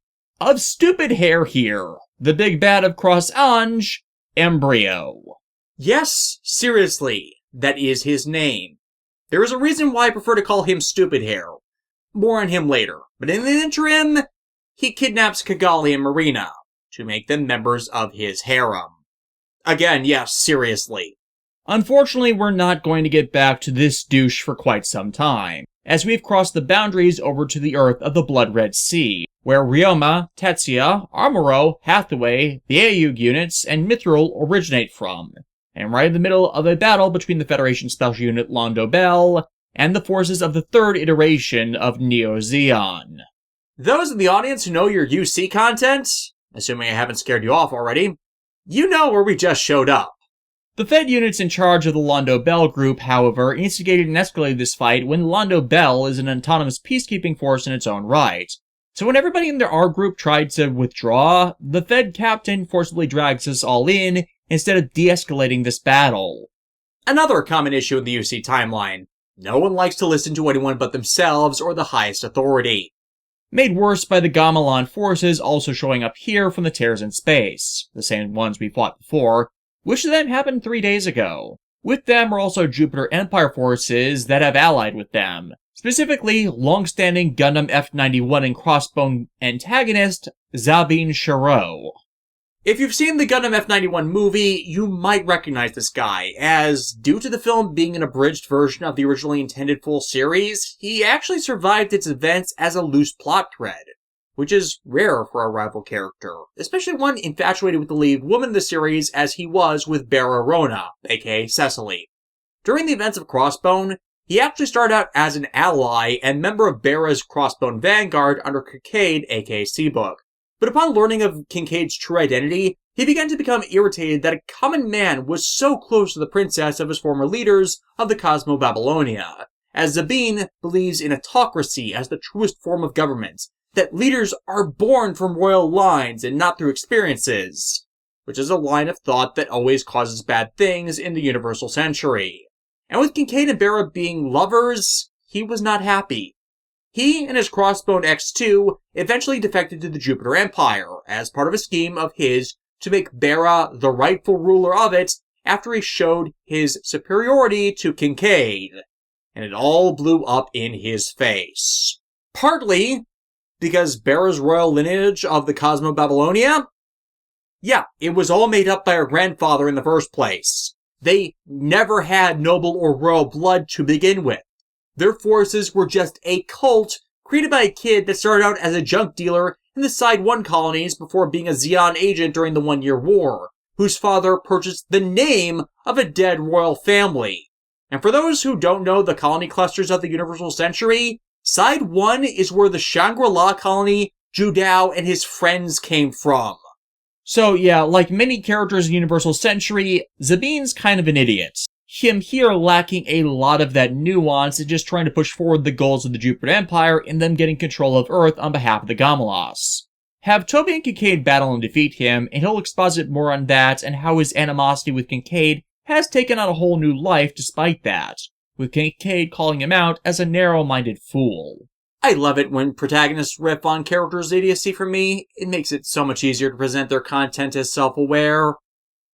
Speaker 2: of stupid hair here, the big bad of Cross Ange, Embryo.
Speaker 1: Yes, seriously, that is his name. There is a reason why I prefer to call him Stupid Hair. More on him later, but in the interim, he kidnaps Kigali and Marina to make them members of his harem. Again, yes, seriously.
Speaker 2: Unfortunately, we're not going to get back to this douche for quite some time, as we've crossed the boundaries over to the Earth of the Blood Red Sea, where Ryoma, Tetsuya, Amuro, Hathaway, the Aoyug units, and Mithril originate from, and right in the middle of a battle between the Federation Special Unit Londo Bell and the forces of the third iteration of Neo Zeon.
Speaker 1: Those in the audience who know your UC content, assuming I haven't scared you off already, you know where we just showed up.
Speaker 2: The Fed units in charge of the Londo Bell group, however, instigated and escalated this fight when Londo Bell is an autonomous peacekeeping force in its own right. So when everybody in their R group tried to withdraw, the Fed captain forcibly drags us all in instead of de-escalating this battle.
Speaker 1: Another common issue in the UC timeline. No one likes to listen to anyone but themselves or the highest authority.
Speaker 2: made worse by the Gamelan forces also showing up here from the tears in space, the same ones we fought before, which of them happened 3 days ago. With them are also Jupiter Empire forces that have allied with them, specifically long-standing Gundam F-91 and Crossbone antagonist Zabin Shiro.
Speaker 1: If you've seen the Gundam F-91 movie, you might recognize this guy, as due to the film being an abridged version of the originally intended full series, he actually survived its events as a loose plot thread, which is rare for a rival character, especially one infatuated with the lead woman of the series as he was with Bara Rona, aka Cecily. During the events of Crossbone, he actually started out as an ally and member of Bara's Crossbone Vanguard under Kincaid, aka Seabook. But upon learning of Kincaid's true identity, he began to become irritated that a common man was so close to the princess of his former leaders of the Cosmo Babylonia, as Zabin believes in autocracy as the truest form of government, that leaders are born from royal lines and not through experiences, which is a line of thought that always causes bad things in the Universal Century. And with Kincaid and Bara being lovers, he was not happy. He and his Crossbone X2 eventually defected to the Jupiter Empire as part of a scheme of his to make Bara the rightful ruler of it after he showed his superiority to Kincaid. And it all blew up in his face. Partly because Bara's royal lineage of the Cosmo Babylonia? Yeah, it was all made up by her grandfather in the first place. They never had noble or royal blood to begin with. Their forces were just a cult created by a kid that started out as a junk dealer in the Side 1 colonies before being a Zeon agent during the 1-Year War, whose father purchased the name of a dead royal family. And for those who don't know the colony clusters of the Universal Century, Side 1 is where the Shangri-La colony Judao and his friends came from.
Speaker 2: So yeah, like many characters in Universal Century, Zabin's kind of an idiot. Him here lacking a lot of that nuance and just trying to push forward the goals of the Jupiter Empire and them getting control of Earth on behalf of the Gamelas. Have Toby and Kincaid battle and defeat him, and he'll exposit more on that and how his animosity with Kincaid has taken on a whole new life despite that, with Kincaid calling him out as a narrow-minded fool.
Speaker 1: I love it when protagonists riff on characters' idiocy for me. It makes it so much easier to present their content as self-aware.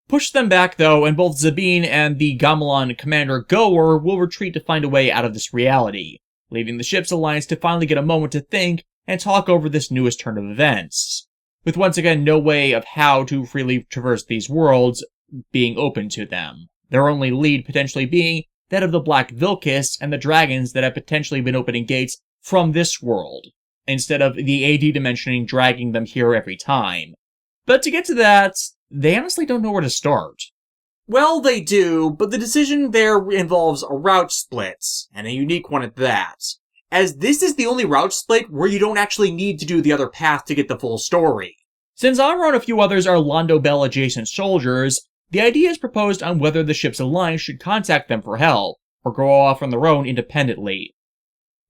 Speaker 2: Push them back, though, and both Zabin and the Gamelan commander Goer will retreat to find a way out of this reality, leaving the ship's alliance to finally get a moment to think and talk over this newest turn of events, with once again no way of how to freely traverse these worlds being open to them, their only lead potentially being that of the Black Vilkis and the dragons that have potentially been opening gates from this world, instead of the AD dimensioning dragging them here every time. But to get to that, they honestly don't know where to start.
Speaker 1: Well, they do, but the decision there involves a route split, and a unique one at that, as this is the only route split where you don't actually need to do the other path to get the full story.
Speaker 2: Since Amuro and a few others are Londo Bell adjacent soldiers, the idea is proposed on whether the ship's alliance should contact them for help, or go off on their own independently.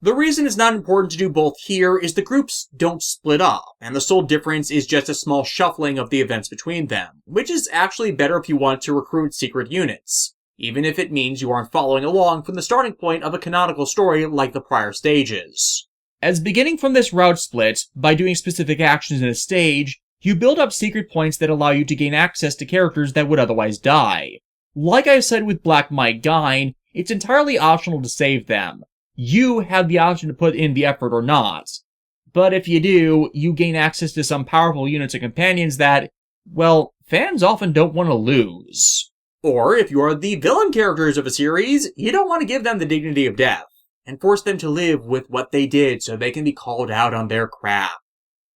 Speaker 1: The reason it's not important to do both here is the groups don't split up, and the sole difference is just a small shuffling of the events between them, which is actually better if you want to recruit secret units, even if it means you aren't following along from the starting point of a canonical story like the prior stages.
Speaker 2: As beginning from this route split, by doing specific actions in a stage, you build up secret points that allow you to gain access to characters that would otherwise die. Like I said with Black Might Gaine, it's entirely optional to save them. You have the option to put in the effort or not. But if you do, you gain access to some powerful units and companions that, well, fans often don't want to lose.
Speaker 1: Or if you are the villain characters of a series, you don't want to give them the dignity of death, and force them to live with what they did so they can be called out on their crap.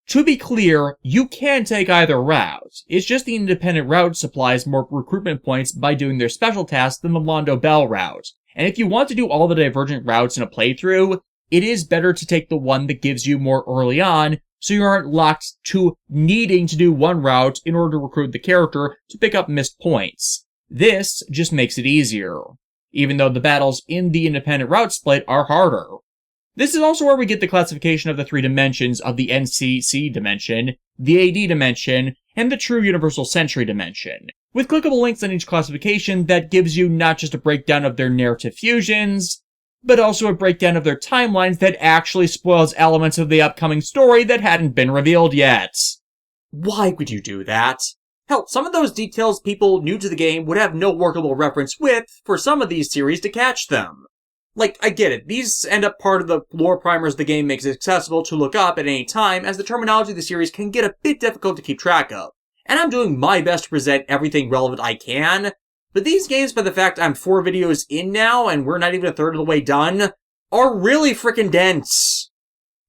Speaker 2: To be clear, you can take either route. It's just the independent route supplies more recruitment points by doing their special tasks than the Londo Bell route. And if you want to do all the divergent routes in a playthrough, it is better to take the one that gives you more early on, so you aren't locked to needing to do one route in order to recruit the character to pick up missed points. This just makes it easier, even though the battles in the independent route split are harder. This is also where we get the classification of the 3 dimensions of the NCC dimension, the AD dimension, and the true Universal Century dimension, with clickable links on each classification that gives you not just a breakdown of their narrative fusions, but also a breakdown of their timelines that actually spoils elements of the upcoming story that hadn't been revealed yet.
Speaker 1: Why would you do that? Hell, some of those details people new to the game would have no workable reference with for some of these series to catch them. Like, I get it, these end up part of the lore primers the game makes accessible to look up at any time, as the terminology of the series can get a bit difficult to keep track of. And I'm doing my best to present everything relevant I can, but these games, by the fact I'm 4 videos in now, and we're not even a third of the way done, are really freaking dense.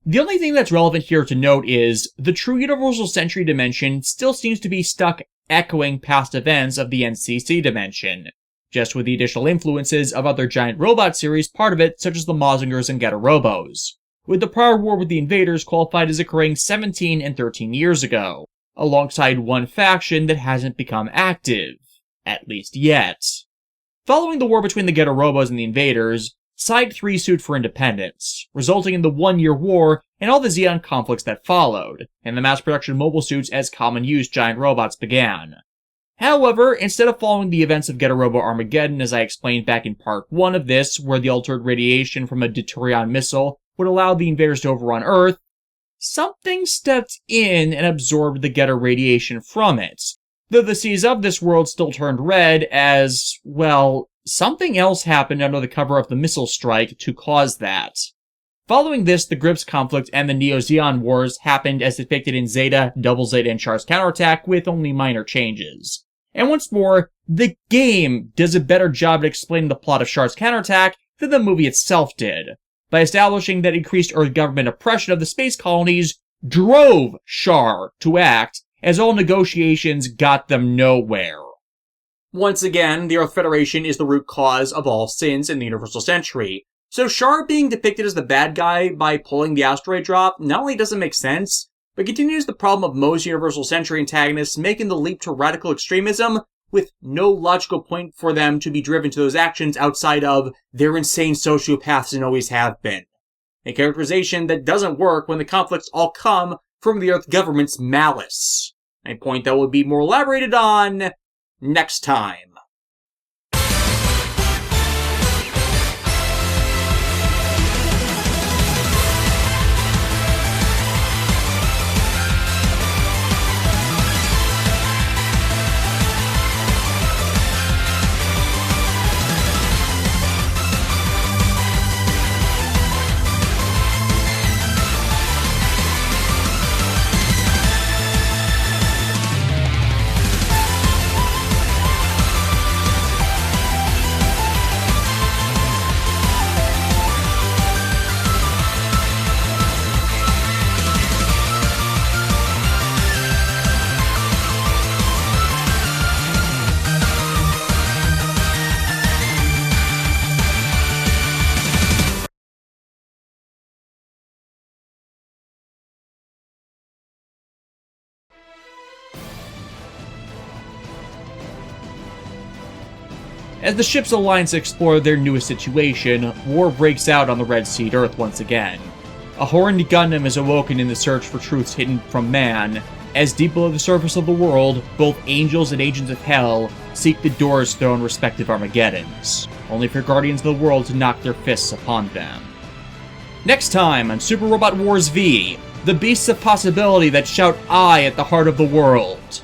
Speaker 2: The only thing that's relevant here to note is, the true Universal Century dimension still seems to be stuck echoing past events of the NCC dimension, just with the additional influences of other giant robot series part of it, such as the Mazingers and Getarobos, with the prior war with the invaders qualified as occurring 17 and 13 years ago, alongside one faction that hasn't become active, at least yet. Following the war between the Getarobos and the invaders, Side 3 sued for independence, resulting in the 1-year war and all the Xeon conflicts that followed, and the mass production mobile suits as common use giant robots began. However, instead of following the events of Getarobo Armageddon as I explained back in part 1 of this, where the altered radiation from a Deuterion missile would allow the invaders to overrun Earth, something stepped in and absorbed the Geta radiation from it, though the seas of this world still turned red as, well, something else happened under the cover of the missile strike to cause that. Following this, the Grips conflict and the Neo-Zeon Wars happened as depicted in Zeta, Double Zeta, and Char's Counterattack with only minor changes. And once more, the game does a better job at explaining the plot of Char's Counterattack than the movie itself did, by establishing that increased Earth government oppression of the space colonies drove Char to act, as all negotiations got them nowhere.
Speaker 1: Once again, the Earth Federation is the root cause of all sins in the Universal Century. So Char being depicted as the bad guy by pulling the asteroid drop not only doesn't make sense, but continues the problem of most Universal Century antagonists making the leap to radical extremism with no logical point for them to be driven to those actions outside of they're insane sociopaths and always have been. A characterization that doesn't work when the conflicts all come from the Earth government's malice. A point that will be more elaborated on next time.
Speaker 2: As the ship's alliance explore their newest situation, war breaks out on the Red Seed Earth once again. A horned Gundam is awoken in the search for truths hidden from man, as deep below the surface of the world, both angels and agents of hell seek the doors to their own respective Armageddons, only for Guardians of the World to knock their fists upon them. Next time on Super Robot Wars V, the beasts of possibility that shout "I" at the heart of the world.